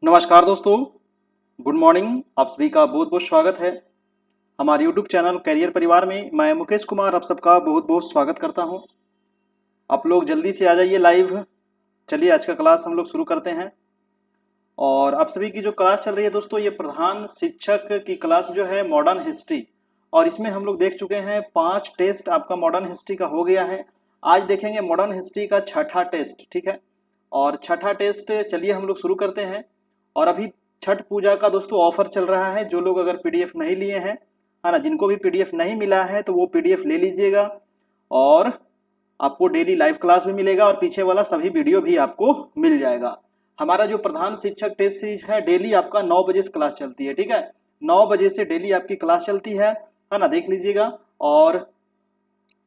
नमस्कार दोस्तों, good morning. आप सभी का बहुत बहुत स्वागत है हमारे यूट्यूब चैनल कैरियर परिवार में। मैं मुकेश कुमार आप सबका बहुत बहुत स्वागत करता हूं। आप लोग जल्दी से आ जाइए लाइव। चलिए आज का क्लास हम लोग शुरू करते हैं। और आप सभी की जो क्लास चल रही है दोस्तों, ये प्रधान शिक्षक की क्लास जो है मॉडर्न हिस्ट्री, और इसमें हम लोग देख चुके हैं 5 टेस्ट आपका मॉडर्न हिस्ट्री का हो गया है। आज देखेंगे मॉडर्न हिस्ट्री का छठा टेस्ट, ठीक है। और छठा टेस्ट चलिए हम लोग शुरू करते हैं। और अभी छठ पूजा का दोस्तों ऑफर चल रहा है। जो लोग अगर पीडीएफ नहीं लिए हैं, है ना, जिनको भी पीडीएफ नहीं मिला है तो वो पीडीएफ ले लीजिएगा। और आपको डेली लाइव क्लास भी मिलेगा और पीछे वाला सभी वीडियो भी आपको मिल जाएगा। हमारा जो प्रधान शिक्षक टेस्ट सीरीज है, डेली आपका 9 बजे से क्लास चलती है, ठीक है। 9 बजे से डेली आपकी क्लास चलती है ना, देख लीजिएगा। और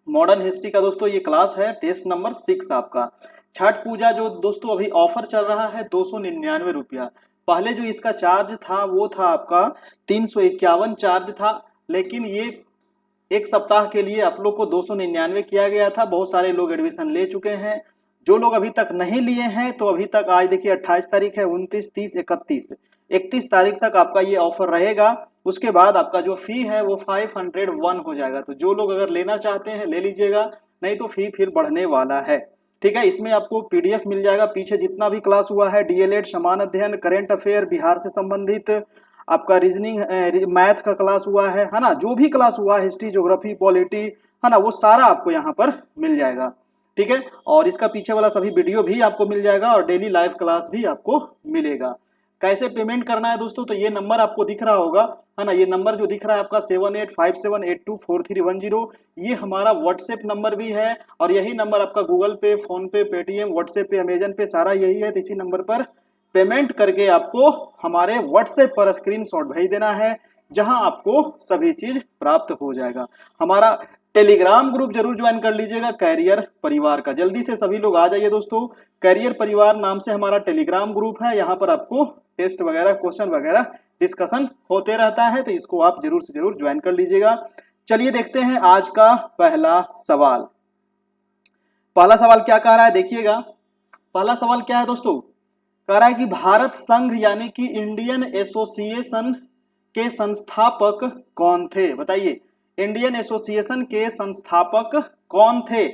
मॉडर्न हिस्ट्री का दोस्तों ये क्लास है टेस्ट नंबर 6 आपका। छठ पूजा जो दोस्तों अभी ऑफर चल रहा है 299 रुपया। पहले जो इसका चार्ज था वो था आपका 351 चार्ज था, लेकिन ये एक सप्ताह के लिए आप लोग को 299 किया गया था। बहुत सारे लोग एडमिशन ले चुके हैं। जो लोग अभी तक नहीं लिए हैं तो अभी तक, आज देखिए 28 तारीख है, 29, 30, 31 तारीख तक आपका ये ऑफर रहेगा। उसके बाद आपका जो फी है वो 501 हो जाएगा। तो जो लोग अगर लेना चाहते हैं ले लीजिएगा, नहीं तो फी फिर बढ़ने वाला है, ठीक है। इसमें आपको पीडीएफ मिल जाएगा। पीछे जितना भी क्लास हुआ है, डीएलएड, समान अध्ययन, करेंट अफेयर, बिहार से संबंधित आपका रीजनिंग, मैथ का क्लास हुआ है ना, जो भी क्लास हुआ, हिस्ट्री, ज्योग्राफी, पॉलिटी, है ना, वो सारा आपको यहाँ पर मिल जाएगा, ठीक है। और इसका पीछे वाला सभी वीडियो भी आपको मिल जाएगा और डेली लाइव क्लास भी आपको मिलेगा। कैसे पेमेंट करना है दोस्तों, तो ये नंबर आपको दिख रहा होगा, है ना। ये नंबर जो दिख रहा है आपका 7857824310, ये हमारा व्हाट्सएप नंबर भी है। और यही नंबर आपका गूगल पे, फोन पे, पेटीएम, व्हाट्सएप पे, अमेजन पे, सारा यही है। तो इसी नंबर पर पेमेंट करके आपको हमारे व्हाट्सएप पर स्क्रीनशॉट भेज देना है, जहां आपको सभी चीज प्राप्त हो जाएगा। हमारा टेलीग्राम ग्रुप जरूर ज्वाइन कर लीजिएगा कैरियर परिवार का। जल्दी से सभी लोग आ जाइए दोस्तों। कैरियर परिवार नाम से हमारा टेलीग्राम ग्रुप है। यहाँ पर आपको टेस्ट वगैरह, क्वेश्चन वगैरह डिस्कशन होते रहता है, तो इसको आप जरूर से जरूर ज्वाइन कर लीजिएगा। चलिए देखते हैं आज का पहला सवाल। पहला सवाल क्या कह रहा है, देखिएगा। पहला सवाल क्या है दोस्तों, कह रहा है कि भारत संघ यानी कि इंडियन एसोसिएशन के संस्थापक कौन थे। बताइए, इंडियन एसोसिएशन के संस्थापक कौन थे।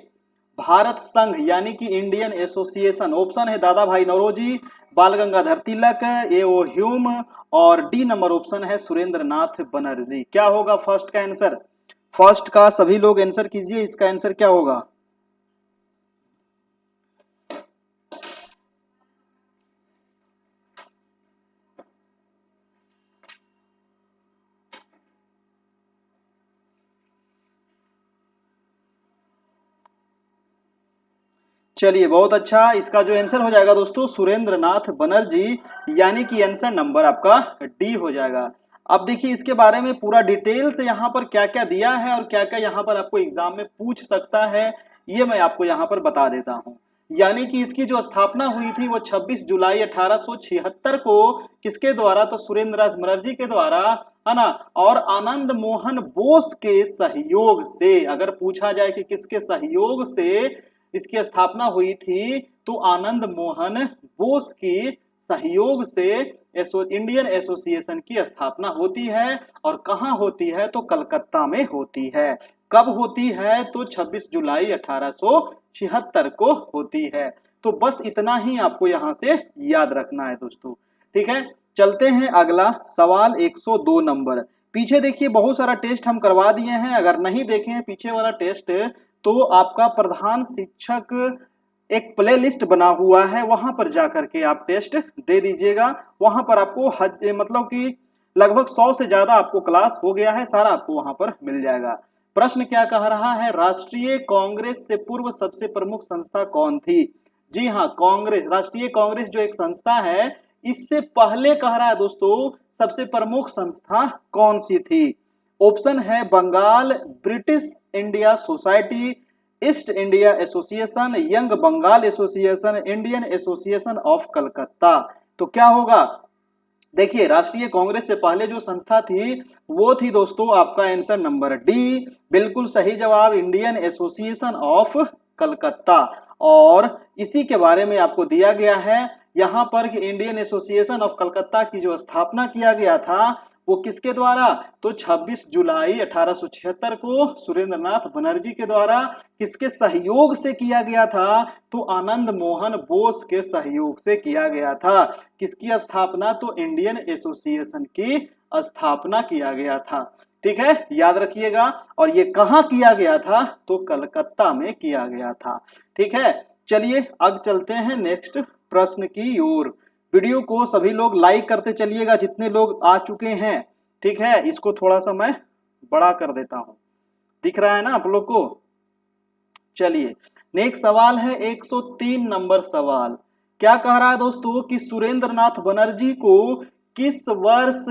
भारत संघ यानी कि इंडियन एसोसिएशन। ऑप्शन है दादा भाई नौरोजी, बाल गंगाधर तिलक, ए.ओ. ह्यूम, और डी नंबर ऑप्शन है सुरेंद्र नाथ बनर्जी। क्या होगा फर्स्ट का आंसर? फर्स्ट का सभी लोग आंसर कीजिए, इसका आंसर क्या होगा? चलिए बहुत अच्छा, इसका जो आंसर हो जाएगा दोस्तों सुरेंद्र नाथ बनर्जी, यानी कि आंसर नंबर आपका डी हो जाएगा। अब देखिए इसके बारे में पूरा डिटेल से यहाँ पर क्या क्या दिया है और क्या क्या यहाँ पर आपको एग्जाम में पूछ सकता है, ये मैं आपको यहाँ पर बता देता हूँ। यानी कि इसकी जो स्थापना हुई थी वो 26 जुलाई 1876 को किसके द्वारा, तो सुरेंद्र नाथ बनर्जी के द्वारा, है ना। और आनंद मोहन बोस के सहयोग से, अगर पूछा जाए कि किसके सहयोग से इसकी स्थापना हुई थी, तो आनंद मोहन बोस की सहयोग से इंडियन एसोसिएशन की स्थापना होती है। और कहां होती है, तो कलकत्ता में होती है। कब होती है, तो 26 जुलाई 1876 को होती है। तो बस इतना ही आपको यहां से याद रखना है दोस्तों, ठीक है। चलते हैं अगला सवाल 102 नंबर। पीछे देखिए बहुत सारा टेस्ट हम करवा दिए हैं। अगर नहीं देखे हैं पीछे वाला टेस्ट, तो आपका प्रधान शिक्षक एक प्लेलिस्ट बना हुआ है, वहां पर जाकर के आप टेस्ट दे दीजिएगा। वहां पर आपको मतलब कि लगभग 100 से ज्यादा आपको क्लास हो गया है, सारा आपको वहां पर मिल जाएगा। प्रश्न क्या कह रहा है, राष्ट्रीय कांग्रेस से पूर्व सबसे प्रमुख संस्था कौन थी। जी हाँ, कांग्रेस, राष्ट्रीय कांग्रेस जो एक संस्था है, इससे पहले कह रहा है दोस्तों सबसे प्रमुख संस्था कौन सी थी। ऑप्शन है Bengal British India society, East India association, young Bengal association, Indian association of Calcutta. तो क्या होगा, देखिए राष्ट्रीय कांग्रेस से पहले जो संस्था थी वो थी दोस्तों आपका आंसर नंबर डी, बिल्कुल सही जवाब, इंडियन एसोसिएशन ऑफ कलकत्ता। और इसी के बारे में आपको दिया गया है यहाँ पर इंडियन एसोसिएशन ऑफ कलकत्ता की जो स्थापना किया गया था वो किसके द्वारा, तो 26 जुलाई 1876 को सुरेंद्रनाथ बनर्जी के द्वारा किसके सहयोग से किया गया था, तो आनंद मोहन बोस के सहयोग से किया गया था। किसकी स्थापना, तो इंडियन एसोसिएशन की स्थापना किया गया था। ठीक है, याद रखिएगा। और ये कहां किया गया था, तो कलकत्ता में किया गया था। ठीक है, चलिए अब चलते हैं नेक्स्ट प्रश्न की ओर। वीडियो को सभी लोग लाइक करते चलिएगा जितने लोग आ चुके हैं। ठीक है, इसको थोड़ा सा मैं बड़ा कर देता हूं, दिख रहा है ना आप लोग को। चलिए नेक्स्ट सवाल है 103 नंबर सवाल। क्या कह रहा है दोस्तों कि सुरेंद्रनाथ बनर्जी को किस वर्ष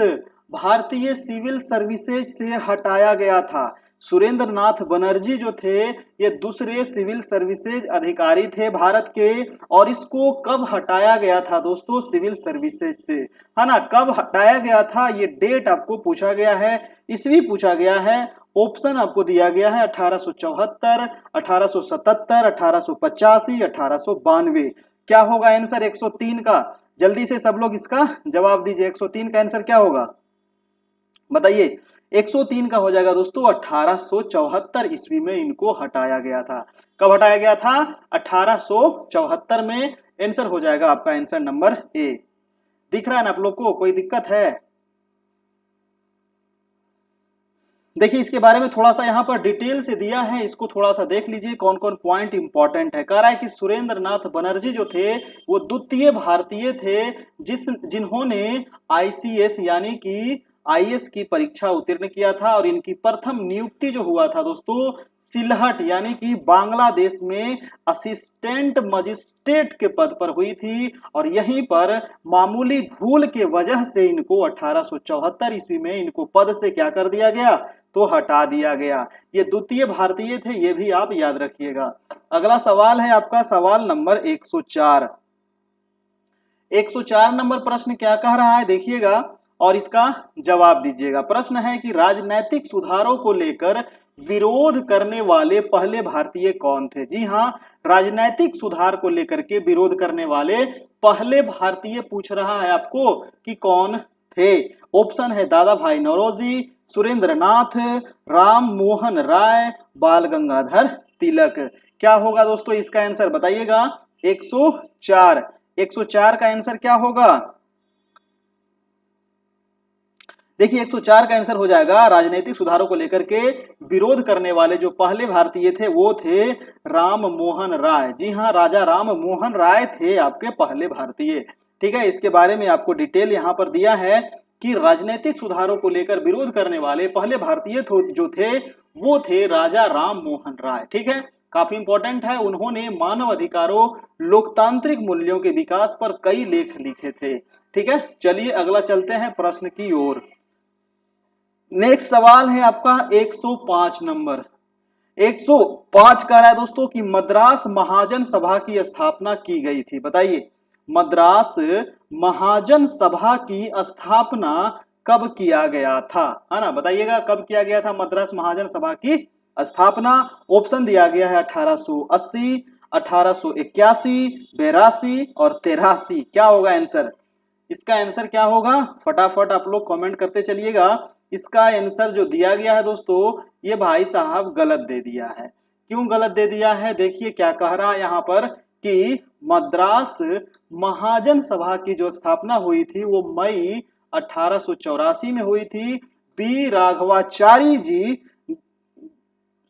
भारतीय सिविल सर्विसेज से हटाया गया था। सुरेंद्रनाथ बनर्जी जो थे ये दूसरे सिविल सर्विसेज अधिकारी थे भारत के, और इसको कब हटाया गया था दोस्तों, सिविल सर्विसेज से, है ना। कब हटाया गया था ये डेट आपको पूछा गया है, ईस्वी पूछा गया है, ऑप्शन आपको दिया गया है 1874, 1877, 1885, 1892। क्या होगा आंसर 103 का, जल्दी से सब लोग इसका जवाब दीजिए। 103 का आंसर क्या होगा बताइए। 103 का हो जाएगा दोस्तों 1874 ईस्वी में इनको हटाया गया था। कब हटाया गया था, 1874 में। आंसर हो जाएगा आपका आंसर नंबर ए। दिख रहा है ना आप लोग को, कोई दिक्कत है। देखिए इसके बारे में थोड़ा सा यहाँ पर डिटेल से दिया है, इसको थोड़ा सा देख लीजिए कौन कौन पॉइंट इंपॉर्टेंट है। कह रहा है कि सुरेंद्रनाथ बनर्जी जो थे वो द्वितीय भारतीय थे जिन्होंने आईसीएस यानी कि आईएएस की परीक्षा उत्तीर्ण किया था, और इनकी प्रथम नियुक्ति जो हुआ था दोस्तों सिलहट यानी कि बांग्लादेश में असिस्टेंट मजिस्ट्रेट के पद पर हुई थी, और यहीं पर मामूली भूल के वजह से इनको 1874 ईस्वी में इनको पद से क्या कर दिया गया, तो हटा दिया गया। ये द्वितीय भारतीय थे, ये भी आप याद रखिएगा। अगला सवाल है आपका सवाल नंबर 104। 104 नंबर प्रश्न क्या कह रहा है देखिएगा और इसका जवाब दीजिएगा। प्रश्न है कि राजनैतिक सुधारों को लेकर विरोध करने वाले पहले भारतीय कौन थे। जी हाँ, राजनैतिक सुधार को लेकर के विरोध करने वाले पहले भारतीय पूछ रहा है आपको कि कौन थे। ऑप्शन है दादा भाई नौरोजी, सुरेंद्रनाथ, राम मोहन राय, बाल गंगाधर तिलक। क्या होगा दोस्तों इसका आंसर बताइएगा। 104 104 का आंसर क्या होगा, देखिए 104 का आंसर हो जाएगा राजनीतिक सुधारों को लेकर के विरोध करने वाले जो पहले भारतीय थे वो थे राम मोहन राय। जी हाँ, राजा राम मोहन राय थे आपके पहले भारतीय। ठीक है, इसके बारे में आपको डिटेल यहाँ पर दिया है कि राजनीतिक सुधारों को लेकर विरोध करने वाले पहले भारतीय जो थे वो थे राजा राम मोहन राय। ठीक है, काफी इंपॉर्टेंट है। उन्होंने मानव अधिकारों लोकतांत्रिक मूल्यों के विकास पर कई लेख लिखे थे। ठीक है, चलिए अगला चलते हैं प्रश्न की ओर। नेक्स्ट सवाल है आपका 105 नंबर। 105 कह रहा है दोस्तों कि मद्रास महाजन सभा की स्थापना की गई थी। बताइए मद्रास महाजन सभा की स्थापना कब किया गया था, है ना। बताइएगा कब किया गया था मद्रास महाजन सभा की स्थापना। ऑप्शन दिया गया है 1880, 1881, 82 और 83। क्या होगा आंसर, इसका आंसर क्या होगा फटाफट आप लोग कमेंट करते चलिएगा। इसका आंसर जो दिया गया है दोस्तों ये भाई साहब गलत दे दिया है। क्यों गलत दे दिया है, देखिए क्या कह रहा है यहाँ पर कि मद्रास महाजन सभा की जो स्थापना हुई थी वो मई 1884 में हुई थी। बी राघवाचारी जी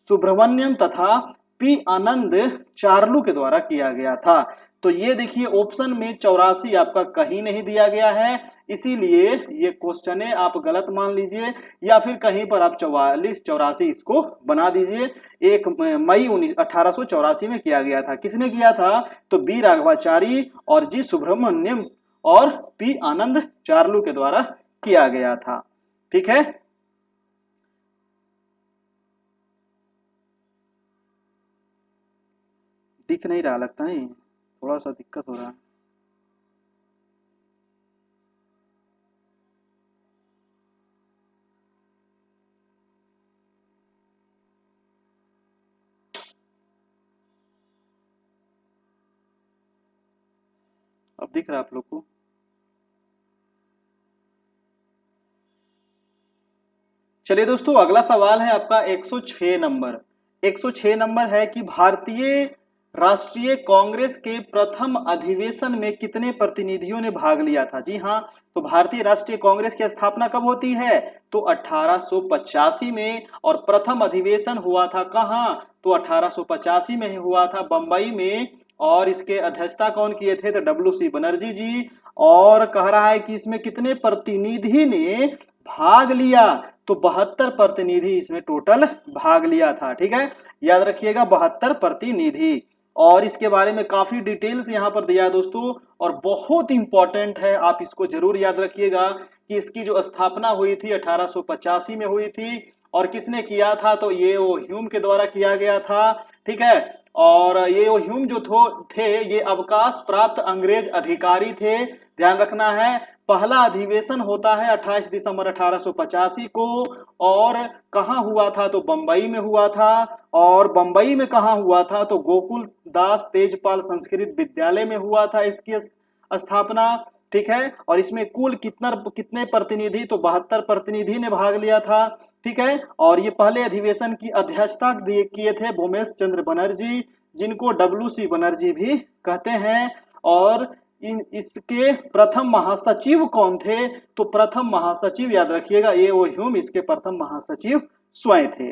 सुब्रमण्यम तथा पी आनंद चार्लू के द्वारा किया गया था। तो ये देखिए ऑप्शन में 84 आपका कहीं नहीं दिया गया है, इसीलिए ये क्वेश्चन है आप गलत मान लीजिए, या फिर कहीं पर आप 44 84 इसको बना दीजिए। 1 मई 1884 में किया गया था। किसने किया था, तो बी राघवाचारी और जी सुब्रमण्यम और पी आनंद चार्लू के द्वारा किया गया था। ठीक है, दिख नहीं रहा लगता नहीं, थोड़ा सा दिक्कत हो रहा है। अब दिख रहा है आप लोग को? चलिए दोस्तों, अगला सवाल है आपका 106 नंबर। 106 नंबर है कि भारतीय राष्ट्रीय कांग्रेस के प्रथम अधिवेशन में कितने प्रतिनिधियों ने भाग लिया था? जी हाँ, तो भारतीय राष्ट्रीय कांग्रेस की स्थापना कब होती है? तो 1885 में। और प्रथम अधिवेशन हुआ था कहाँ? तो 1885 में ही हुआ था, बंबई में। और इसके अध्यक्षता कौन किए थे? तो डब्ल्यू.सी. बनर्जी जी। और कह रहा है कि इसमें कितने प्रतिनिधि ने भाग लिया? तो 72 प्रतिनिधि इसमें टोटल भाग लिया था। ठीक है, याद रखिएगा 72 प्रतिनिधि। और इसके बारे में काफी डिटेल्स यहाँ पर दिया है दोस्तों, और बहुत इंपॉर्टेंट है, आप इसको जरूर याद रखिएगा कि इसकी जो स्थापना हुई थी 1885 में हुई थी। और किसने किया था? तो ये वो ह्यूम के द्वारा किया गया था। ठीक है, और ये वो ह्यूम जो थे ये अवकाश प्राप्त अंग्रेज अधिकारी थे, ध्यान रखना है। पहला अधिवेशन होता है 28 दिसंबर 1885 को। और कहाँ हुआ था? तो बंबई में हुआ था। और बंबई में कहाँ हुआ था? तो गोकुल दास तेजपाल संस्कृत विद्यालय में हुआ था इसकी स्थापना। ठीक है, और इसमें कुल कितने प्रतिनिधि? तो 72 प्रतिनिधि ने भाग लिया था। ठीक है, और ये पहले अधिवेशन की अध्यक्षता किए थे भूमेश चंद्र बनर्जी, जिनको डब्ल्यू.सी. बनर्जी भी कहते हैं। और इसके प्रथम महासचिव कौन थे? तो प्रथम महासचिव याद रखिएगा ए ओ ह्यूम इसके प्रथम महासचिव स्वयं थे।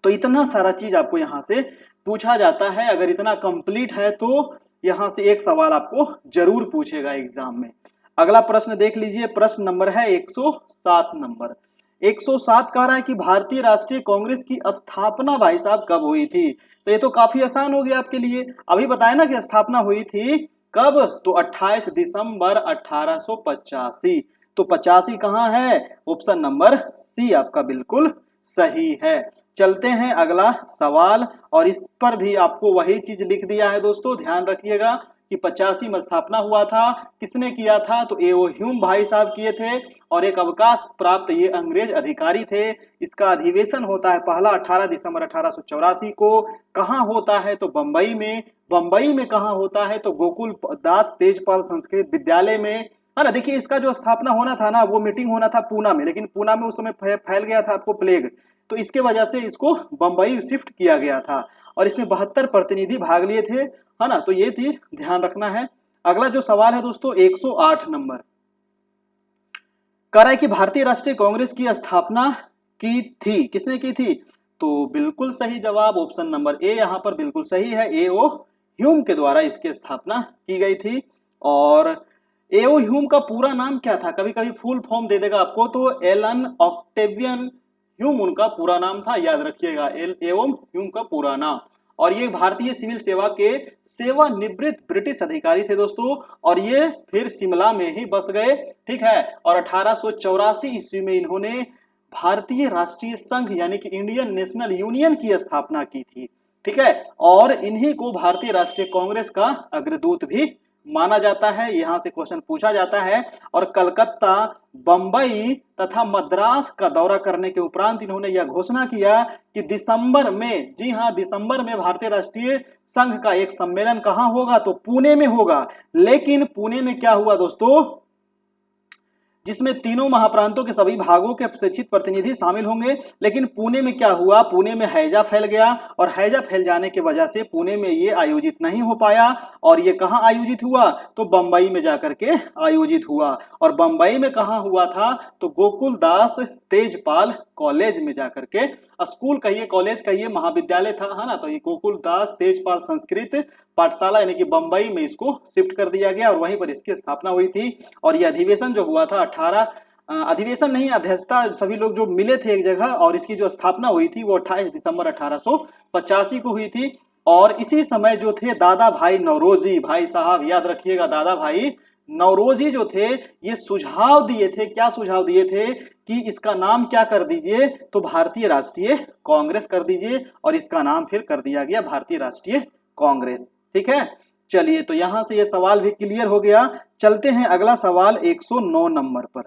तो इतना सारा चीज आपको यहां से पूछा जाता है। अगर इतना कंप्लीट है तो यहां से एक सवाल आपको जरूर पूछेगा एग्जाम में। अगला प्रश्न देख लीजिए, प्रश्न नंबर है 107 नंबर। 107 कह रहा है कि भारतीय राष्ट्रीय कांग्रेस की स्थापना भाई साहब कब हुई थी? तो ये तो काफी आसान हो गया आपके लिए, अभी बताया ना कि स्थापना हुई थी कब? तो 28 दिसंबर 1885। तो 85 कहाँ है? ऑप्शन नंबर सी आपका बिल्कुल सही है। चलते हैं अगला सवाल, और इस पर भी आपको वही चीज लिख दिया है दोस्तों, ध्यान रखिएगा कि 85 में स्थापना हुआ था। किसने किया था? तो ए ओ ह्यूम भाई साहब किए थे, और एक अवकाश प्राप्त ये अंग्रेज अधिकारी थे। इसका अधिवेशन होता है पहला 18 दिसंबर 1884 को। कहाँ होता है? तो बंबई में। बंबई में कहाँ होता है? तो गोकुल दास तेजपाल संस्कृत विद्यालय में, है ना। देखिए, इसका जो स्थापना होना था ना, वो मीटिंग होना था पूना में, लेकिन पूना में उस समय फैल गया था आपको प्लेग, तो इसके वजह से इसको बंबई शिफ्ट किया गया था। और इसमें 72 प्रतिनिधि भाग लिए थे, है ना। तो ये चीज ध्यान रखना है। अगला जो सवाल है दोस्तों 108 नंबर, कह रहा है कि भारतीय राष्ट्रीय कांग्रेस की स्थापना की थी, किसने की थी? तो बिल्कुल सही जवाब ऑप्शन नंबर ए यहां पर बिल्कुल सही है, ए ओ ह्यूम के द्वारा इसकी स्थापना की गई थी। और ए ओ ह्यूम का पूरा नाम क्या था? कभी कभी फुल फॉर्म दे देगा आपको, तो एलन ऑक्टेवियन ह्यूम उनका पूरा नाम था, याद रखिएगा एवं ह्यूम का पूरा नाम। और ये भारतीय सिविल सेवा के सेवानिवृत्त ब्रिटिश अधिकारी थे दोस्तों, और ये फिर शिमला में ही बस गए। ठीक है, और 1884 ईस्वी में इन्होंने भारतीय राष्ट्रीय संघ यानी कि इंडियन नेशनल यूनियन की स्थापना की थी। ठीक है, और इन्हीं को भारतीय राष्ट्रीय कांग्रेस का अग्रदूत भी माना जाता है। यहां से क्वेश्चन पूछा जाता है। और कलकत्ता, बंबई तथा मद्रास का दौरा करने के उपरांत इन्होंने यह घोषणा किया कि दिसंबर में, जी हां, दिसंबर में भारतीय राष्ट्रीय संघ का एक सम्मेलन कहां होगा? तो पुणे में होगा। लेकिन पुणे में क्या हुआ दोस्तों? जिसमें तीनों महाप्रांतों के सभी भागों के शिक्षित प्रतिनिधि शामिल होंगे। लेकिन पुणे में क्या हुआ? पुणे में हैजा फैल गया, और हैजा फैल जाने की वजह से पुणे में ये आयोजित नहीं हो पाया। और ये कहां आयोजित हुआ? तो बंबई में जाकर के आयोजित हुआ। और बंबई में कहां हुआ था? तो गोकुल दास तेजपाल कॉलेज में जाकर के, स्कूल कहिए, कॉलेज कहिए, महाविद्यालय था, है ना। तो ये गोकुल दास तेजपाल संस्कृत पाठशाला यानी कि बंबई में इसको शिफ्ट कर दिया गया, और वहीं पर इसकी स्थापना हुई थी। और ये अधिवेशन जो हुआ था अधिवेशन नहीं, अध्यक्षता, सभी लोग जो मिले थे एक जगह, और इसकी जो स्थापना हुई थी वो 28 दिसंबर 1885 को हुई थी। और इसी समय जो थे दादा भाई नौरोजी भाई साहब, याद रखिएगा, दादा भाई नौरोजी जो थे ये सुझाव दिए थे, क्या सुझाव दिए थे? कि इसका नाम क्या कर दीजिए? तो भारतीय राष्ट्रीय कांग्रेस कर दीजिए। और इसका नाम फिर कर दिया गया भारतीय राष्ट्रीय कांग्रेस। ठीक है, चलिए, तो यहां से ये सवाल भी क्लियर हो गया। चलते हैं अगला सवाल 109 नंबर पर।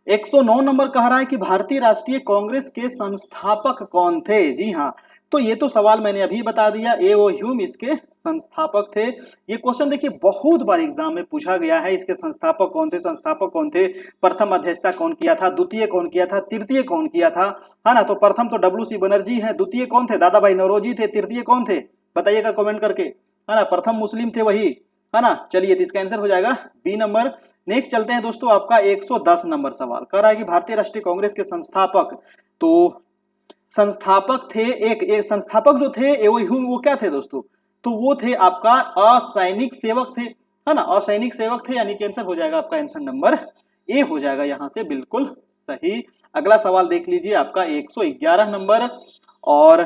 109 नंबर कह रहा है कि भारतीय राष्ट्रीय कांग्रेस के संस्थापक कौन थे। जी हाँ, तो ये तो सवाल मैंने अभी बता दिया, ए.ओ. ह्यूम इसके संस्थापक थे। ये क्वेश्चन देखिए बहुत बार एग्जाम में पूछा गया है, इसके संस्थापक कौन थे, संस्थापक कौन थे, प्रथम अध्यक्षता कौन किया था, द्वितीय कौन किया था, तृतीय कौन किया था, है ना। तो प्रथम तो डब्ल्यू.सी. बनर्जी है, द्वितीय कौन थे, दादा भाई नौरोजी थे, तृतीय कौन थे बताइएगा कमेंट करके, है ना। प्रथम मुस्लिम थे वही, है ना। चलिए तो इसका आंसर हो जाएगा बी नंबर। नेक्स्ट चलते हैं दोस्तों, आपका 110 नंबर सवाल कह रहा है कि भारतीय राष्ट्रीय कांग्रेस के संस्थापक, तो संस्थापक थे एक संस्थापक जो थे ए.ओ. ह्यूम, वो क्या थे दोस्तों, तो वो थे आपका असैनिक सेवक थे, है ना, असैनिक सेवक थे, यानी कि आंसर हो जाएगा आपका आंसर नंबर ए हो जाएगा यहां से बिल्कुल सही। अगला सवाल देख लीजिए आपका 111 नंबर। और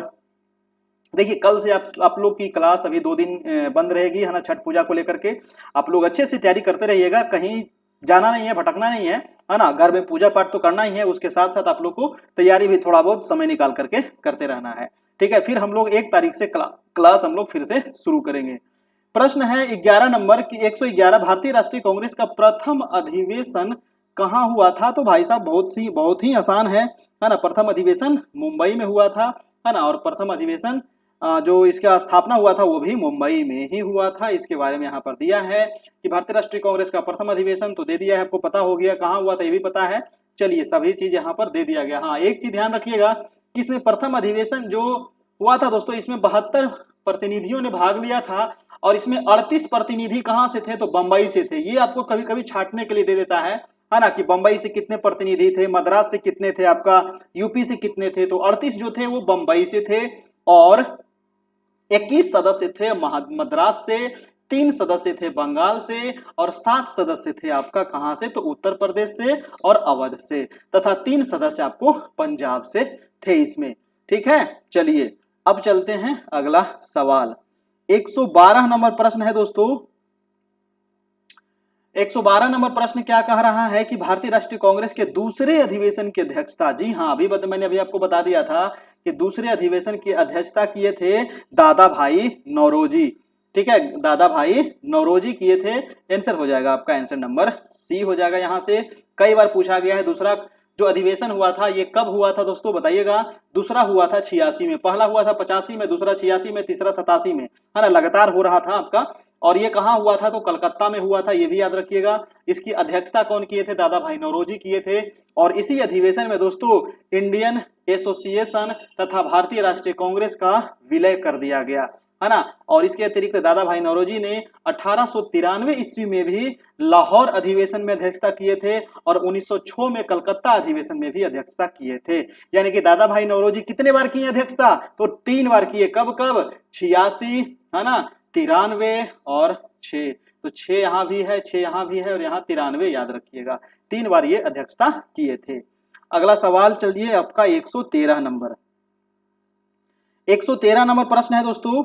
देखिए कल से आप लोग की क्लास अभी 2 दिन बंद रहेगी, है ना, छठ पूजा को लेकर के। आप लोग अच्छे से तैयारी करते रहिएगा, कहीं जाना नहीं है, भटकना नहीं है ना। घर में पूजा पाठ तो करना ही है, उसके साथ साथ आप लोग को तैयारी भी थोड़ा बहुत समय निकाल करके करते रहना है, ठीक है। फिर हम लोग 1 तारीख से क्लास हम लोग फिर से शुरू करेंगे। प्रश्न है 11 नंबर की 111, भारतीय राष्ट्रीय कांग्रेस का प्रथम अधिवेशन कहाँ हुआ था। तो भाई साहब बहुत ही आसान है ना। प्रथम अधिवेशन मुंबई में हुआ था, है ना। और प्रथम अधिवेशन जो इसका स्थापना हुआ था वो भी मुंबई में ही हुआ था। इसके बारे में यहाँ पर दिया है कि भारतीय राष्ट्रीय कांग्रेस का प्रथम अधिवेशन तो दे दिया है, आपको पता हो गया कहाँ हुआ था, ये भी पता है। चलिए सभी चीज यहाँ पर दे दिया गया। हाँ, एक चीज ध्यान रखिएगा कि इसमें प्रथम अधिवेशन जो हुआ था दोस्तों, इसमें 72 प्रतिनिधियों ने भाग लिया था, और इसमें 38 प्रतिनिधि कहाँ से थे, तो बंबई से थे। ये आपको कभी कभी छांटने के लिए दे देता है ना, कि बंबई से कितने प्रतिनिधि थे, मद्रास से कितने थे, आपका यूपी से कितने थे। तो 38 जो थे वो बंबई से थे, और 21 सदस्य थे मद्रास से, 3 सदस्य थे बंगाल से, और 7 सदस्य थे आपका कहां से, तो उत्तर प्रदेश से और अवध से, तथा 3 सदस्य आपको पंजाब से थे इसमें, ठीक है। चलिए अब चलते हैं अगला सवाल। 112 नंबर प्रश्न है दोस्तों। 112 नंबर प्रश्न क्या कह रहा है कि भारतीय राष्ट्रीय कांग्रेस के दूसरे अधिवेशन की अध्यक्षता, जी हाँ, मैंने अभी आपको बता दिया था कि दूसरे अधिवेशन की अध्यक्षता किए थे दादा भाई नौरोजी, ठीक है, दादा भाई नौरोजी किए थे। आंसर हो जाएगा आपका आंसर नंबर सी हो जाएगा। यहां से कई बार पूछा गया है। दूसरा जो अधिवेशन हुआ था ये कब हुआ था दोस्तों बताइएगा। दूसरा हुआ था 86 में, पहला हुआ था 85 में, दूसरा 86 में, तीसरा 87 में, है ना, लगातार हो रहा था आपका। और ये कहाँ हुआ था, तो कलकत्ता में हुआ था, ये भी याद रखिएगा। इसकी अध्यक्षता कौन किए थे, दादा भाई नौरोजी किए थे। और इसी अधिवेशन में दोस्तों इंडियन एसोसिएशन तथा भारतीय राष्ट्रीय कांग्रेस का विलय कर दिया गया, है ना। और इसके अतिरिक्त दादा भाई नौरोजी ने 1893 ईस्वी में भी लाहौर अधिवेशन में अध्यक्षता किए थे, और 1906 में कलकत्ता अधिवेशन में भी अध्यक्षता किए थे। यानी कि दादा भाई नौरोजी कितने बार किए अध्यक्षता, तो 3 बार किए। कब कब, 86, है ना, 93 और 6। तो 6 यहां भी है, 6 यहां भी है, और यहां 93 याद रखिएगा। 3 बार ये अध्यक्षता किए थे। अगला सवाल चलिए आपका 113 नंबर। 113 नंबर प्रश्न है दोस्तों।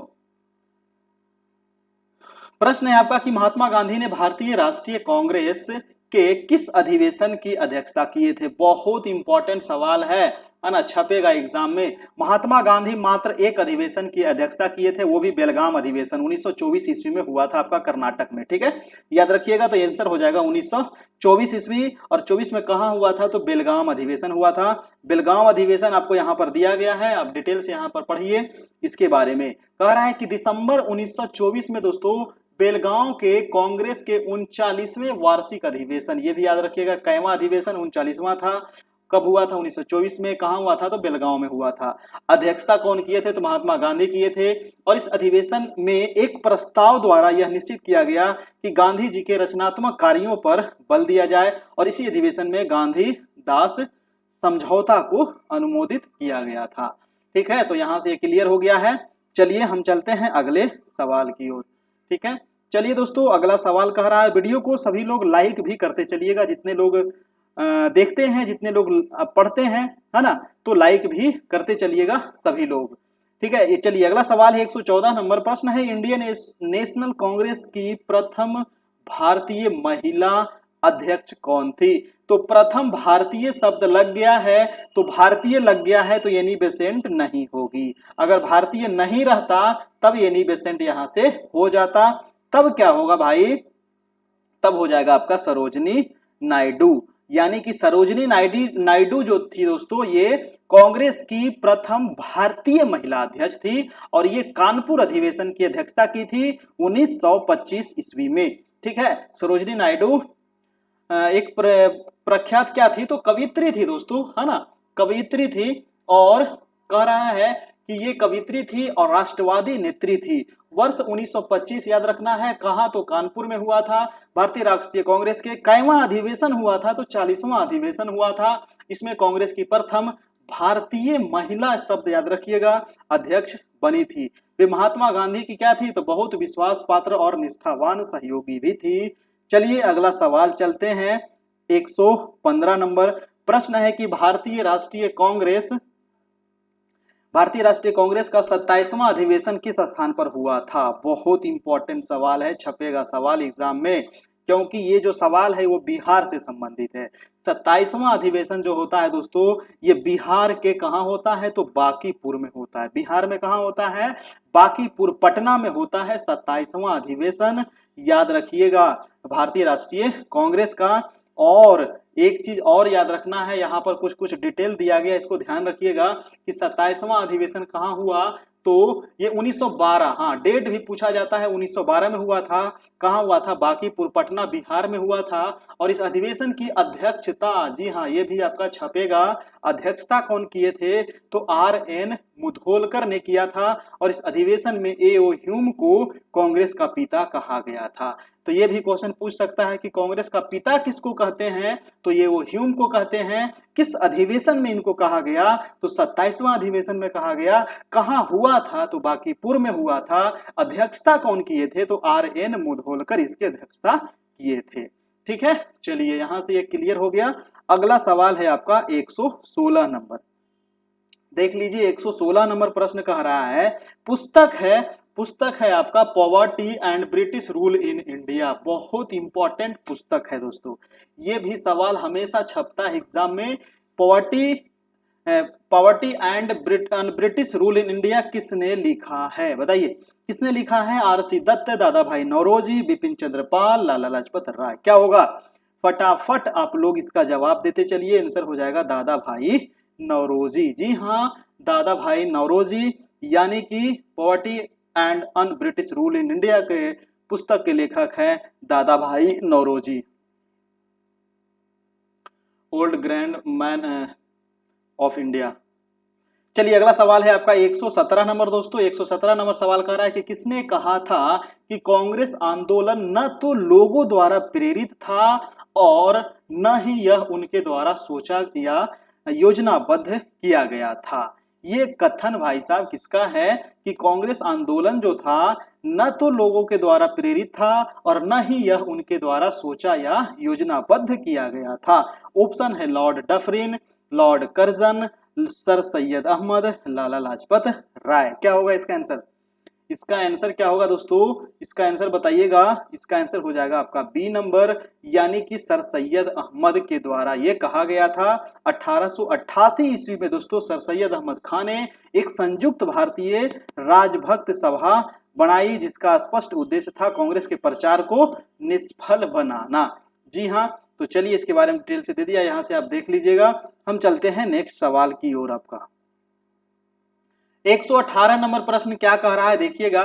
प्रश्न है आपका कि महात्मा गांधी ने भारतीय राष्ट्रीय कांग्रेस के किस अधिवेशन की अध्यक्षता किए थे। बहुत इंपॉर्टेंट सवाल है ना, छपेगा एग्जाम में। महात्मा गांधी मात्र एक अधिवेशन की अध्यक्षता किए थे, वो भी बेलगाम अधिवेशन 1924 ईस्वी में हुआ था आपका कर्नाटक में, ठीक है, याद रखिएगा। तो आंसर हो जाएगा 1924 ईस्वी। और 24 में कहां हुआ था, तो बेलगाम अधिवेशन हुआ था। बेलगाम अधिवेशन आपको यहां पर दिया गया है, आप डिटेल से यहां पर पढ़िए इसके बारे में। कह रहा है कि दिसंबर 1924 में दोस्तों बेलगांव के कांग्रेस के 39वें वार्षिक अधिवेशन, ये भी याद रखिएगा, कैवा अधिवेशन 39वां था। कब हुआ था, 1924 में। कहां हुआ था, तो बेलगांव में हुआ था। अध्यक्षता कौन किए थे, तो महात्मा गांधी किए थे। और इस अधिवेशन में एक प्रस्ताव द्वारा यह निश्चित किया गया कि गांधी जी के रचनात्मक कार्यों पर बल दिया जाए, और इसी अधिवेशन में गांधी दास समझौता को अनुमोदित किया गया था, ठीक है। तो यहां से क्लियर हो गया है। चलिए हम चलते हैं अगले सवाल की ओर, ठीक है। चलिए दोस्तों अगला सवाल कह रहा है, वीडियो को सभी लोग लाइक भी करते चलिएगा, जितने लोग देखते हैं, जितने लोग पढ़ते हैं, है ना, तो लाइक भी करते चलिएगा सभी लोग, ठीक है। ये चलिए अगला सवाल है 114 नंबर प्रश्न है, इंडियन नेशनल कांग्रेस की प्रथम भारतीय महिला अध्यक्ष कौन थी। तो प्रथम भारतीय शब्द लग गया है, तो भारतीय लग गया है तो एनी बेसेंट नहीं होगी। अगर भारतीय नहीं रहता तब एनी बेसेंट यहां से हो जाता। तब क्या होगा भाई, तब हो जाएगा आपका सरोजनी नायडू। यानी कि सरोजिनी नायडू जो थी दोस्तों, ये कांग्रेस की प्रथम भारतीय महिला अध्यक्ष थी और ये कानपुर अधिवेशन की अध्यक्षता की थी 1925 ईस्वी में। ठीक है, सरोजिनी नायडू एक प्रख्यात क्या थी, तो कवियत्री थी दोस्तों, है ना, कवियत्री थी। और कह रहा है कि ये कवियत्री थी और राष्ट्रवादी नेत्री थी। वर्ष 1925 याद रखना है, कहा तो कानपुर में हुआ था। भारतीय राष्ट्रीय कांग्रेस के कईवां अधिवेशन हुआ था, तो 40वां अधिवेशन हुआ था। इसमें कांग्रेस की प्रथम भारतीय महिला, शब्द याद रखिएगा, अध्यक्ष बनी थी। वे महात्मा गांधी की क्या थी, तो बहुत विश्वास पात्र और निष्ठावान सहयोगी भी थी। चलिए अगला सवाल चलते हैं। 115 नंबर प्रश्न है कि भारतीय राष्ट्रीय कांग्रेस का 27वां अधिवेशन किस स्थान पर हुआ था। बहुत इंपॉर्टेंट सवाल है, छपेगा सवाल एग्जाम में, क्योंकि ये जो सवाल है वो बिहार से संबंधित है। 27वां अधिवेशन जो होता है दोस्तों, ये बिहार के कहाँ होता है, तो बांकीपुर में होता है। बिहार में कहाँ होता है, बांकीपुर, पटना में होता है 27वां अधिवेशन, याद रखिएगा, भारतीय राष्ट्रीय कांग्रेस का। और एक चीज और याद रखना है, यहाँ पर कुछ कुछ डिटेल दिया गया, इसको ध्यान रखिएगा कि 27वां अधिवेशन कहाँ हुआ, तो ये 1912, हाँ डेट भी पूछा जाता है, 1912 में हुआ था। कहाँ हुआ था, बांकीपुर, पटना, बिहार में हुआ था। और इस अधिवेशन की अध्यक्षता, जी हाँ ये भी आपका छपेगा, अध्यक्षता कौन किए थे, तो RN मुधोलकर ने किया था। और इस अधिवेशन में A.O. ह्यूम को कांग्रेस का पिता कहा गया था। तो ये भी क्वेश्चन पूछ सकता है कि कांग्रेस का पिता किसको कहते हैं, तो ये वो ह्यूम को कहते हैं। किस अधिवेशन में इनको कहा गया, तो 27वां अधिवेशन में कहा गया। कहाँ हुआ था, तो बांकीपुर में हुआ था। अध्यक्षता कौन किए थे, तो RN मुधोलकर इसकी अध्यक्षता किए थे। ठीक है, चलिए यहां से ये क्लियर हो गया। अगला सवाल है आपका 116 नंबर, देख लीजिए। 116 नंबर प्रश्न कह रहा है, पुस्तक है आपका poverty and British rule in India. बहुत इंपॉर्टेंट पुस्तक है दोस्तों, ये भी सवाल हमेशा छपता है एग्जाम में। Poverty and British rule in India किसने लिखा है, बताइए किसने लिखा है। RC दत्त, दादा भाई नौरोजी, बिपिन चंद्र पाल, लाला लाजपत राय। क्या होगा, फटाफट आप लोग इसका जवाब देते चलिए। आंसर हो जाएगा दादा भाई नौरोजी। जी हाँ, दादा भाई नौरोजी, यानी कि poverty and un British rule in India के पुस्तक के लेखक हैं Dadabhai Naoroji, old grand man of India. चलिए अगला सवाल है आपका 117 नंबर दोस्तों। 117 नंबर सवाल कह रहा है कि किसने कहा था कि कांग्रेस आंदोलन न तो लोगों द्वारा प्रेरित था और न ही यह उनके द्वारा सोचा या योजनाबद्ध किया गया था। ये कथन भाई साहब किसका है कि कांग्रेस आंदोलन जो था न तो लोगों के द्वारा प्रेरित था और न ही यह उनके द्वारा सोचा या योजनाबद्ध किया गया था। ऑप्शन है Lord Dufferin, Lord Curzon, sir Syed Ahmad, Lala Lajpat Rai. क्या होगा इसका आंसर, इसका आंसर क्या होगा दोस्तों, इसका आंसर बताइएगा। इसका आंसर हो जाएगा आपका बी नंबर, यानी कि सर सैयद अहमद के द्वारा ये कहा गया था। 1888 ईस्वी में दोस्तों सर सैयद अहमद खान ने एक संयुक्त भारतीय राजभक्त सभा बनाई, जिसका स्पष्ट उद्देश्य था कांग्रेस के प्रचार को निष्फल बनाना। जी हाँ, तो चलिए इसके बारे में डिटेल से दे दिया, यहां से आप देख लीजिएगा। हम चलते हैं नेक्स्ट सवाल की ओर। आपका 118 नंबर प्रश्न क्या कह रहा है, देखिएगा।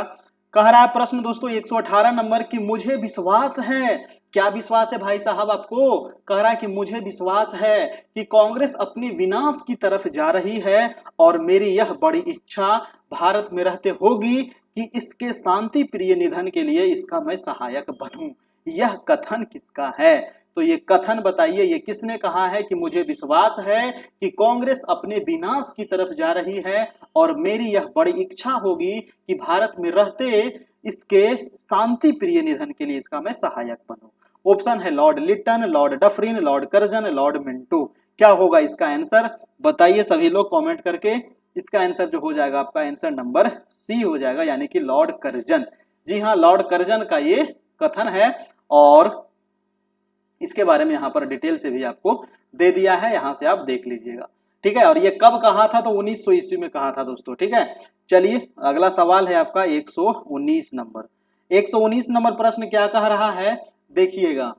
कह रहा है प्रश्न दोस्तों 118 नंबर की, मुझे विश्वास है। क्या विश्वास है भाई साहब आपको, कह रहा है कि मुझे विश्वास है कि कांग्रेस अपनी विनाश की तरफ जा रही है और मेरी यह बड़ी इच्छा भारत में रहते होगी कि इसके शांति प्रिय निधन के लिए इसका मैं सहायक बनूं। यह कथन किसका है, तो ये कथन बताइए, ये किसने कहा है कि मुझे विश्वास है कि कांग्रेस अपने विनाश की तरफ जा रही है और मेरी यह बड़ी इच्छा होगी कि भारत में रहते इसके शांति प्रिय निधन के लिए इसका मैं सहायक बनूं। ऑप्शन है Lord Lytton, Lord Dufferin, Lord Curzon, Lord Minto. क्या होगा इसका आंसर, बताइए सभी लोग कमेंट करके। इसका आंसर जो हो जाएगा आपका आंसर नंबर सी हो जाएगा, यानी कि लॉर्ड कर्जन। जी हाँ, लॉर्ड कर्जन का ये कथन है और इसके बारे में यहाँ पर डिटेल से भी आपको दे दिया है, यहां से आप देख लीजिएगा। ठीक है, और ये कब कहा था, तो 1900 ईस्वी में कहा था दोस्तों। ठीक है, चलिए अगला सवाल है आपका 119 नंबर। 119 नंबर प्रश्न क्या कह रहा है, देखिएगा।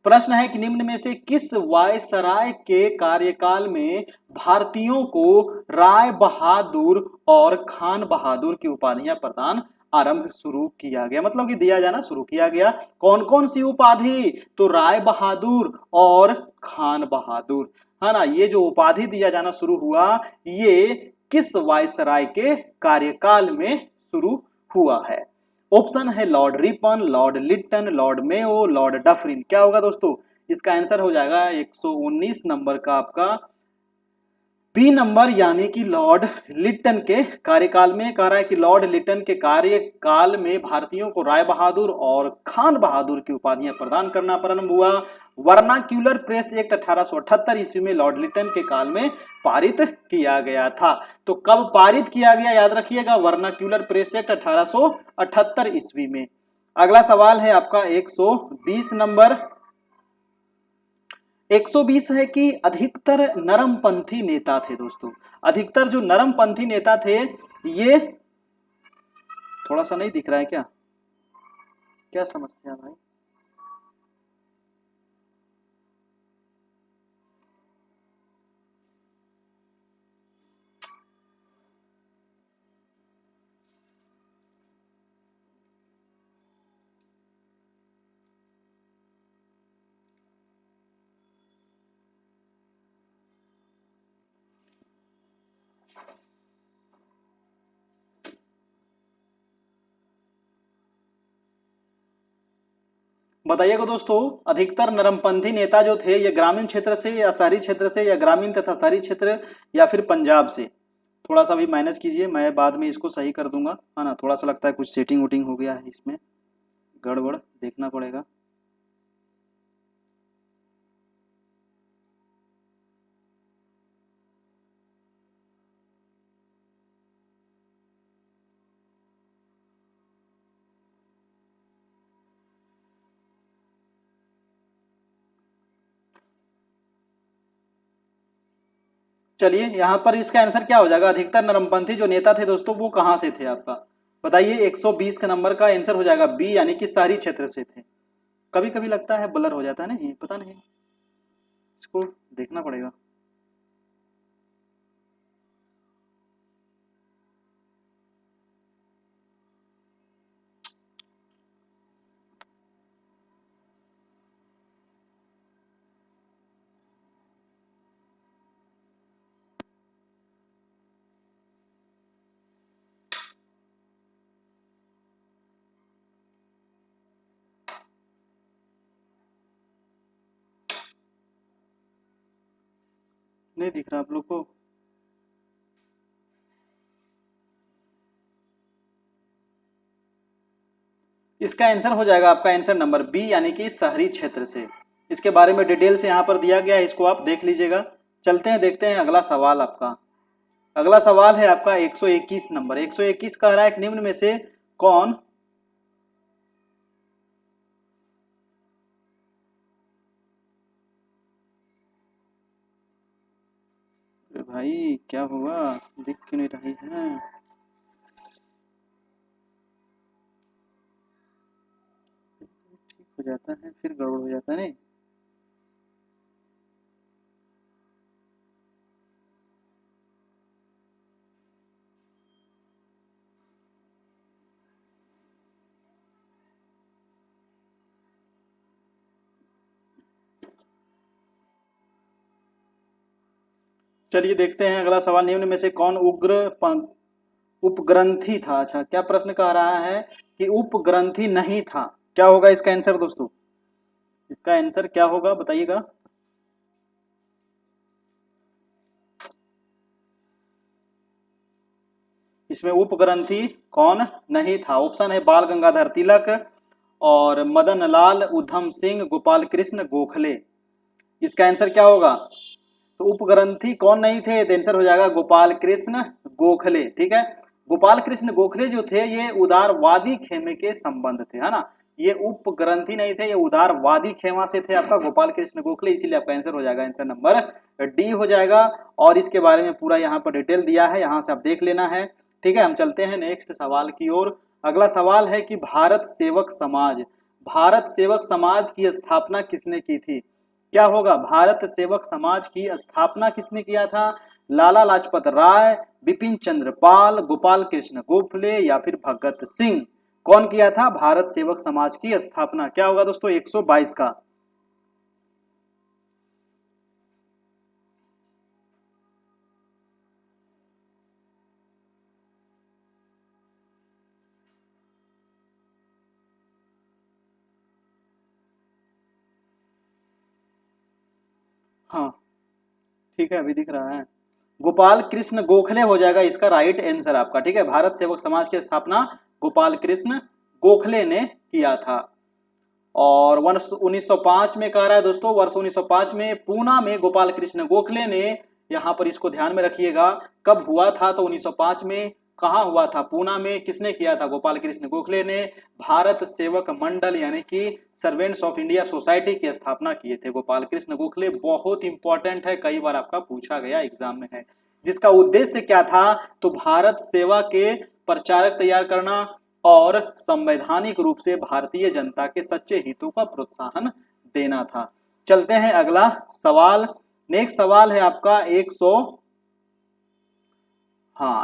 प्रश्न है कि निम्न में से किस वायसराय के कार्यकाल में भारतीयों को राय बहादुर और खान बहादुर की उपाधियां प्रदान आरंभ शुरू किया गया, मतलब कि दिया जाना शुरू किया गया। कौन कौन सी उपाधि? तो राय बहादुर और खान बहादुर, है ना। ये जो उपाधि दिया जाना शुरू हुआ, ये किस वायसराय के कार्यकाल में शुरू हुआ है? ऑप्शन है Lord Ripon, Lord Lytton, Lord Mayo, Lord Dufferin. क्या होगा दोस्तों? इसका आंसर हो जाएगा 119 नंबर का आपका बी नंबर, यानी कि लॉर्ड लिटन के कार्यकाल में। कह रहा है कि लॉर्ड लिटन के कार्यकाल में भारतीयों को राय बहादुर और खान बहादुर की उपाधियां प्रदान करना प्रारंभ हुआ। वर्नाक्यूलर प्रेस एक्ट 1878 ईस्वी में लॉर्ड लिटन के काल में पारित किया गया था। तो कब पारित किया गया, याद रखिएगा, वर्नाक्यूलर प्रेस एक्ट 1878 ईस्वी में। अगला सवाल है आपका 120 नंबर। 120 है कि अधिकतर नरमपंथी नेता थे दोस्तों। अधिकतर जो नरमपंथी नेता थे, ये थोड़ा सा नहीं दिख रहा है क्या? क्या समस्या भाई? बताइएगा दोस्तों, अधिकतर नरमपंथी नेता जो थे, ये ग्रामीण क्षेत्र से या शहरी क्षेत्र से, या ग्रामीण तथा शहरी क्षेत्र, या फिर पंजाब से? थोड़ा सा भी मैनेज कीजिए, मैं बाद में इसको सही कर दूंगा, है ना। थोड़ा सा लगता है कुछ सेटिंग वोटिंग हो गया है, इसमें गड़बड़, देखना पड़ेगा। चलिए, यहां पर इसका आंसर क्या हो जाएगा? अधिकतर नरमपंथी जो नेता थे दोस्तों, वो कहां से थे आपका? बताइए। 120 का नंबर का आंसर हो जाएगा बी, यानी कि शहरी क्षेत्र से थे। कभी कभी लगता है ब्लर हो जाता है, नहीं पता नहीं, इसको देखना पड़ेगा। नहीं दिख रहा आप लोग को? इसका आंसर हो जाएगा आपका आंसर नंबर बी, यानी कि शहरी क्षेत्र से। इसके बारे में डिटेल से यहाँ पर दिया गया है, इसको आप देख लीजिएगा। चलते हैं, देखते हैं अगला सवाल आपका। अगला सवाल है आपका 121 नंबर। 121 कह रहा है कि निम्न में से कौन भाई क्या हुआ, दिख क्यों नहीं रही है? ठीक हो जाता है फिर गड़बड़ हो जाता है, नहीं? चलिए देखते हैं अगला सवाल। निम्न में से कौन उपग्रंथी था? अच्छा, क्या प्रश्न कह रहा है कि उपग्रंथी नहीं था? क्या होगा इसका आंसर दोस्तों? इसका आंसर क्या होगा बताइएगा। इसमें उपग्रंथी कौन नहीं था? ऑप्शन है बाल गंगाधर तिलक और मदन लाल, उधम सिंह, गोपाल कृष्ण गोखले। इसका आंसर क्या होगा? तो उपग्रंथी कौन नहीं थे? तो आंसर हो जाएगा गोपाल कृष्ण गोखले। ठीक है, गोपाल कृष्ण गोखले जो थे, ये उदारवादी खेमे के संबंध थे, है ना। ये उपग्रंथी नहीं थे, ये उदारवादी खेमा से थे आपका गोपाल कृष्ण गोखले, इसीलिए आपका आंसर हो जाएगा आंसर नंबर डी हो जाएगा। और इसके बारे में पूरा यहाँ पर डिटेल दिया है, यहाँ से आप देख लेना है। ठीक है, हम चलते हैं नेक्स्ट सवाल की ओर। अगला सवाल है कि भारत सेवक समाज, भारत सेवक समाज की स्थापना किसने की थी? क्या होगा? भारत सेवक समाज की स्थापना किसने किया था? लाला लाजपत राय, बिपिन चंद्र पाल, गोपाल कृष्ण गोखले या फिर भगत सिंह? कौन किया था भारत सेवक समाज की स्थापना? क्या होगा दोस्तों 122 का? हाँ ठीक है, अभी दिख रहा है। गोपाल कृष्ण गोखले हो जाएगा इसका राइट आंसर आपका। ठीक है, भारत सेवक समाज की स्थापना गोपाल कृष्ण गोखले ने किया था। और वर्ष 1905 में कह रहा है दोस्तों, वर्ष 1905 में पूना में गोपाल कृष्ण गोखले ने, यहां पर इसको ध्यान में रखिएगा, कब हुआ था तो 1905 में। कहां हुआ था? पूना में। किसने किया था? गोपाल कृष्ण गोखले ने भारत सेवक मंडल यानी कि सर्वेंट्स ऑफ इंडिया सोसाइटी की स्थापना किए थे गोपाल कृष्ण गोखले। बहुत इंपॉर्टेंट है, कई बार आपका पूछा गया एग्जाम में है। जिसका उद्देश्य क्या था? तो भारत सेवा के प्रचारक तैयार करना और संवैधानिक रूप से भारतीय जनता के सच्चे हितों का प्रोत्साहन देना था। चलते हैं अगला सवाल। नेक्स्ट सवाल है आपका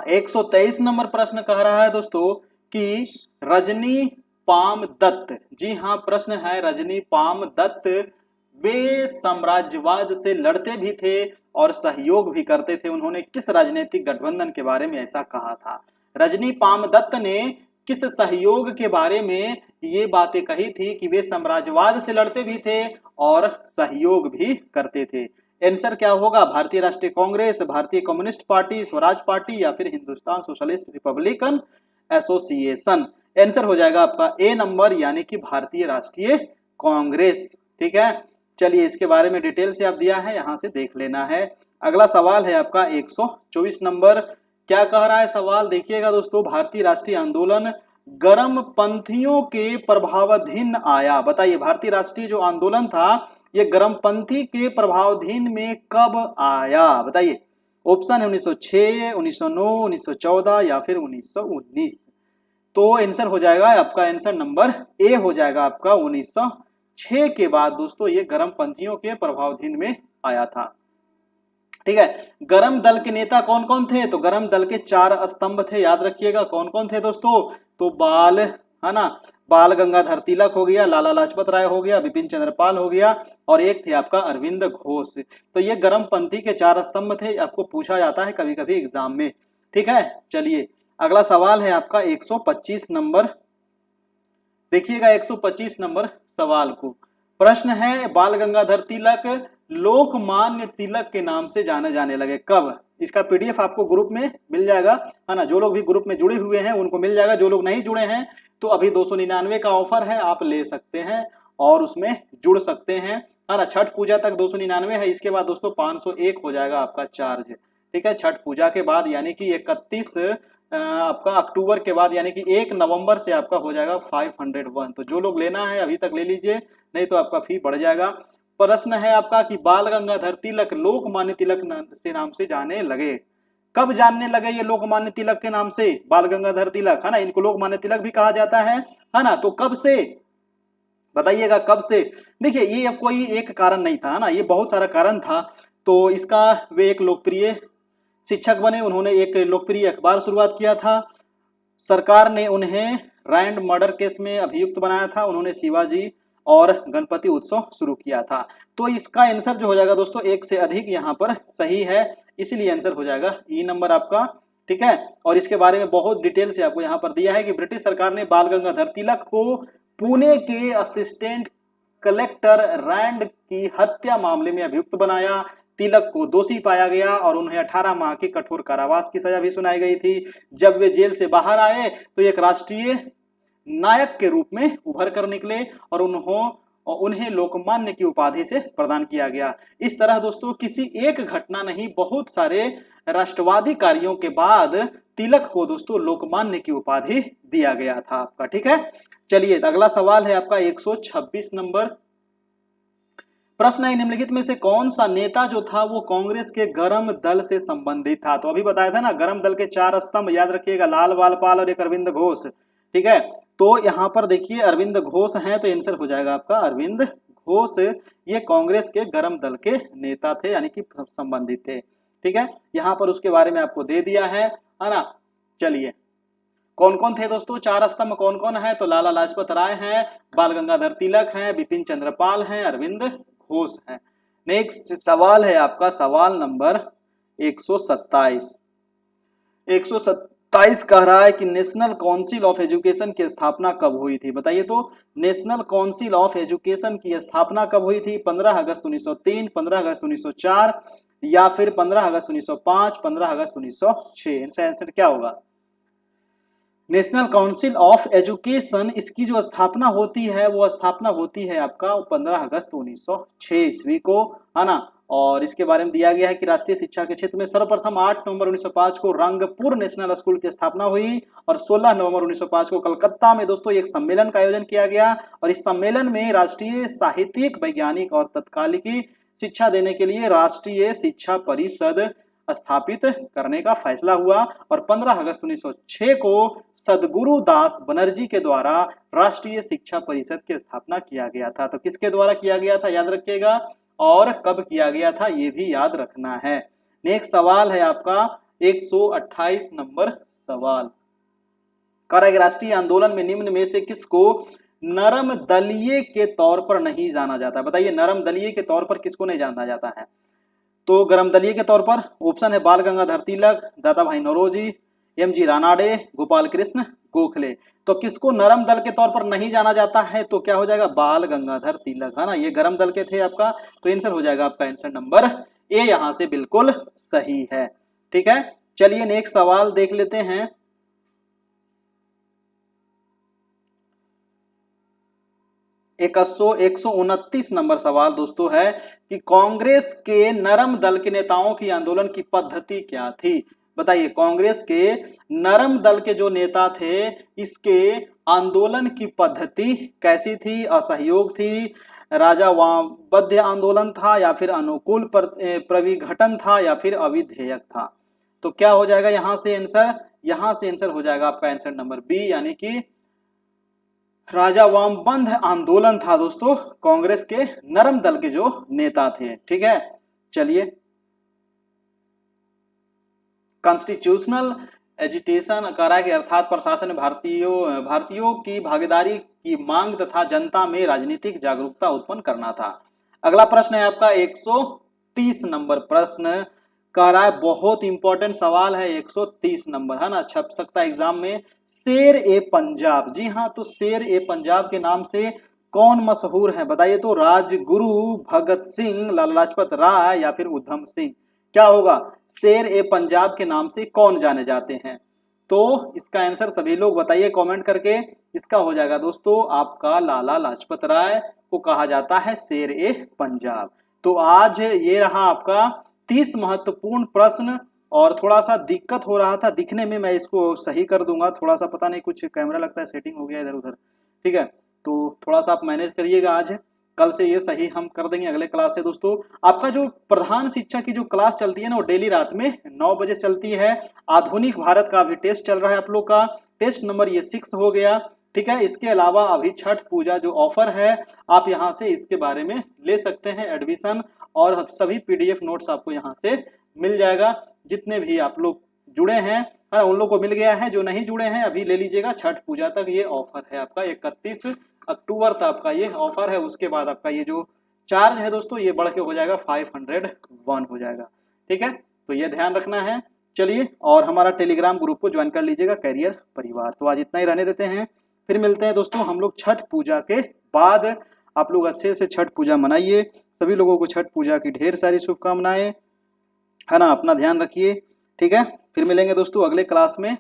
123 नंबर प्रश्न कह रहा है दोस्तों कि रजनी पाम दत्त, जी हाँ प्रश्न है, रजनी पाम दत्त वे साम्राज्यवाद से लड़ते भी थे और सहयोग भी करते थे। उन्होंने किस राजनीतिक गठबंधन के बारे में ऐसा कहा था? रजनी पाम दत्त ने किस सहयोग के बारे में ये बातें कही थी कि वे साम्राज्यवाद से लड़ते भी थे और सहयोग भी करते थे? आंसर क्या होगा? भारतीय राष्ट्रीय कांग्रेस, भारतीय कम्युनिस्ट पार्टी, स्वराज पार्टी या फिर Hindustan socialist Republican association? Answer हो जाएगा आपका ए नंबर यानी कि भारतीय राष्ट्रीय कांग्रेस। ठीक है, चलिए इसके बारे में डिटेल से आप दिया है, यहां से देख लेना है। अगला सवाल है आपका 124 नंबर। क्या कह रहा है सवाल? देखिएगा दोस्तों, भारतीय राष्ट्रीय आंदोलन गर्म पंथियों के प्रभावाधीन आया। बताइए भारतीय राष्ट्रीय जो आंदोलन था ये गर्मपंथी के प्रभावाधीन में कब आया? बताइए। ऑप्शन है 1906, 1909, 1914 या फिर 1919। तो आंसर हो जाएगा आपका, आंसर नंबर ए हो जाएगा आपका 1906 के बाद दोस्तों ये गर्मपंथियों के प्रभावाधीन में आया था। ठीक है, गरम दल के नेता कौन कौन थे? तो गरम दल के 4 स्तंभ थे, याद रखिएगा कौन कौन थे दोस्तों। तो बाल, है ना, बाल गंगाधर तिलक हो गया, लाला लाजपत राय हो गया, बिपिन चंद्र पाल हो गया और एक थे आपका अरविंद घोष। तो ये गर्मपंथी के 4 स्तंभ थे, आपको पूछा जाता है कभी कभी एग्जाम में। ठीक है, चलिए अगला सवाल है आपका 125 नंबर। देखिएगा 125 नंबर सवाल को, प्रश्न है बाल गंगाधर तिलक लोकमान्य तिलक के नाम से जाने जाने लगे कब? इसका पीडीएफ आपको ग्रुप में मिल जाएगा, है ना। जो लोग भी ग्रुप में जुड़े हुए हैं उनको मिल जाएगा, जो लोग नहीं जुड़े हैं तो अभी 299 का ऑफर है, आप ले सकते हैं और उसमें जुड़ सकते हैं, है ना। छठ पूजा तक 299 है, इसके बाद दोस्तों 501 हो जाएगा आपका चार्ज। ठीक है, छठ पूजा के बाद यानी कि 31 आपका अक्टूबर के बाद यानी कि 1 नवंबर से आपका हो जाएगा 501। तो जो लोग लेना है अभी तक ले लीजिए, नहीं तो आपका फी बढ़ जाएगा। प्रश्न है आपका कि बाल गंगाधर तिलक लोकमान्य तिलक से नाम से जाने लगे कब? जानने लगे ये लोकमान्य तिलक के नाम से, बाल गंगाधर तिलक, है ना, इनको लोकमान्य तिलक भी कहा जाता है ना। तो कब से बताइएगा, कब से? देखिए ये कोई एक कारण नहीं था, है ना, ये बहुत सारा कारण था। तो इसका वे एक लोकप्रिय शिक्षक बने, उन्होंने एक लोकप्रिय अखबार शुरुआत किया था, सरकार ने उन्हें रैंड मर्डर केस में अभियुक्त बनाया था, उन्होंने शिवाजी और गणपति उत्सव शुरू किया था। तो इसका आंसर जो हो जाएगा दोस्तों एक से अधिक यहाँ पर सही है, इसलिए आंसर हो जाएगा ई नंबर आपका। ठीक है, और इसके बारे में बहुत डिटेल से आपको यहाँ पर दिया है कि ब्रिटिश सरकार ने बाल गंगाधर तिलक को पुणे के असिस्टेंट कलेक्टर रैंड की हत्या मामले में अभियुक्त बनाया। तिलक को दोषी पाया गया और उन्हें 18 माह की कठोर कारावास की सजा भी सुनाई गई थी। जब वे जेल से बाहर आए तो एक राष्ट्रीय नायक के रूप में उभर कर निकले और उन्हें लोकमान्य की उपाधि से प्रदान किया गया। इस तरह दोस्तों किसी एक घटना नहीं, बहुत सारे राष्ट्रवादी कार्यों के बाद तिलक को दोस्तों लोकमान्य की उपाधि दिया गया था आपका। ठीक है, चलिए अगला सवाल है आपका 126 नंबर। प्रश्न है निम्नलिखित में से कौन सा नेता जो था वो कांग्रेस के गरम दल से संबंधित था? तो अभी बताया था ना, गरम दल के 4 स्तंभ याद रखिएगा, लाल बाल पाल और एक अरविंद घोष। ठीक है। तो यहाँ पर देखिए अरविंद घोष हैं, तो आंसर हो जाएगा आपका अरविंद घोष। ये कांग्रेस के गर्म दल के नेता थे, यानी कि संबंधित थे, ठीक है। यहाँ पर उसके बारे में आपको दे दिया है ना। चलिए कौन कौन थे दोस्तों, चार स्तंभ कौन कौन है, तो लाला लाजपत राय हैं, बाल गंगाधर तिलक हैं, बिपिन चंद्र पाल हैं, अरविंद घोष हैं। नेक्स्ट सवाल है आपका सवाल नंबर 127। 127 कह रहा है कि नेशनल काउंसिल ऑफ एजुकेशन की स्थापना कब हुई थी, बताइए तो। नेशनल काउंसिल ऑफ एजुकेशन की स्थापना कब हुई थी, 15 अगस्त 1903, 15 अगस्त 1904 या फिर 15 अगस्त 1905, 15 अगस्त 1906। इनसे आंसर क्या होगा। नेशनल काउंसिल ऑफ एजुकेशन, इसकी जो स्थापना होती है वो स्थापना होती है आपका 15 अगस्त 1906 ईस्वी को, है ना। और इसके बारे में दिया गया है कि राष्ट्रीय शिक्षा के क्षेत्र में सर्वप्रथम 8 नवंबर 1905 को रंगपुर नेशनल स्कूल की स्थापना हुई और 16 नवंबर 1905 को कलकत्ता में दोस्तों एक सम्मेलन का आयोजन किया गया और इस सम्मेलन में राष्ट्रीय साहित्यिक, वैज्ञानिक और तत्कालिकी शिक्षा देने के लिए राष्ट्रीय शिक्षा परिषद स्थापित करने का फैसला हुआ और 15 अगस्त 1906 को सदगुरु दास बनर्जी के द्वारा राष्ट्रीय शिक्षा परिषद की स्थापना किया गया था। तो किसके द्वारा किया गया था याद रखिएगा, और कब किया गया था ये भी याद रखना है। नेक्स्ट सवाल है आपका 128 नंबर सवाल। कह रहा है कि राष्ट्रीय आंदोलन में निम्न में से किसको नरम दलीय के तौर पर नहीं जाना जाता, बताइए नरम दलीय के तौर पर किसको नहीं जाना जाता है। तो गरम दलीय के तौर पर ऑप्शन है बाल गंगाधर तिलक, दादा भाई नौरोजी, एमजी रानाडे, गोपाल कृष्ण गोखले। तो किसको नरम दल के तौर पर नहीं जाना जाता है, तो क्या हो जाएगा बाल गंगाधर तिलक, है ना। ये गरम दल के थे आपका, तो आंसर हो जाएगा आपका आंसर नंबर ए, यहां से बिल्कुल सही है, ठीक है। चलिए नेक्स्ट सवाल देख लेते हैं। एक 129 नंबर सवाल दोस्तों है कि कांग्रेस के नरम दल के नेताओं की आंदोलन की पद्धति क्या थी, बताइए। कांग्रेस के नरम दल के जो नेता थे इसके आंदोलन की पद्धति कैसी थी, असहयोग थी, राजावामबद्ध आंदोलन था या फिर अनुकूल प्रविघटन था या फिर अविधेयक था। तो क्या हो जाएगा यहां से आंसर, यहां से आंसर हो जाएगा आपका आंसर नंबर बी, यानी कि राजावामबद्ध आंदोलन था दोस्तों कांग्रेस के नरम दल के जो नेता थे, ठीक है। चलिए कॉन्स्टिट्यूशनल एजिटेशन करा के अर्थात प्रशासन भारतीयों की भागीदारी की मांग तथा जनता में राजनीतिक जागरूकता उत्पन्न करना था। अगला प्रश्न है आपका 130 नंबर प्रश्न कह रहा है, बहुत इंपॉर्टेंट सवाल है 130 नंबर, है ना, छप सकता है एग्जाम में। शेर ए पंजाब, जी हाँ, तो शेर ए पंजाब के नाम से कौन मशहूर है, बताइए तो। राजगुरु, भगत सिंह, लाला लाजपत राय या फिर उधम सिंह। क्या होगा, शेर ए पंजाब के नाम से कौन जाने जाते हैं। तो इसका आंसर सभी लोग बताइए कमेंट करके। इसका हो जाएगा दोस्तों आपका लाला लाजपत राय को कहा जाता है शेर ए पंजाब। तो आज ये रहा आपका 30 महत्वपूर्ण प्रश्न और थोड़ा सा दिक्कत हो रहा था दिखने में, मैं इसको सही कर दूंगा। थोड़ा सा पता नहीं कुछ कैमरा लगता है सेटिंग हो गया इधर उधर, ठीक है। तो थोड़ा सा आप मैनेज करिएगा आज, कल से ये सही हम कर देंगे अगले क्लास से। दोस्तों आपका जो प्रधान शिक्षा की जो क्लास चलती है ना वो डेली रात में 9 बजे चलती है। आधुनिक भारत का अभी टेस्ट चल रहा है आप लोग का, टेस्ट नंबर ये 6 हो गया, ठीक है। इसके अलावा अभी छठ पूजा जो ऑफर है आप यहाँ से इसके बारे में ले सकते हैं एडमिशन, और सभी पीडीएफ नोट्स आपको यहाँ से मिल जाएगा। जितने भी आप लोग जुड़े हैं उन लोग को मिल गया है, जो नहीं जुड़े हैं अभी ले लीजिएगा। छठ पूजा तक ये ऑफर है आपका, 31 अक्टूबर तक आपका ये ऑफर है। उसके बाद आपका ये जो चार्ज है दोस्तों ये बढ़ के हो जाएगा 501 हो जाएगा, ठीक है। तो ये ध्यान रखना है। चलिए, और हमारा टेलीग्राम ग्रुप को ज्वाइन कर लीजिएगा कैरियर परिवार। तो आज इतना ही रहने देते हैं, फिर मिलते हैं दोस्तों हम लोग छठ पूजा के बाद। आप लोग अच्छे से छठ पूजा मनाइए, सभी लोगों को छठ पूजा की ढेर सारी शुभकामनाएं, है ना। अपना ध्यान रखिए, ठीक है। फिर मिलेंगे दोस्तों अगले क्लास में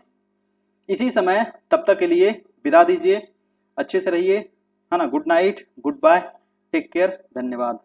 इसी समय, तब तक के लिए विदा दीजिए, अच्छे से रहिए, है ना। Good night, goodbye, take care, धन्यवाद।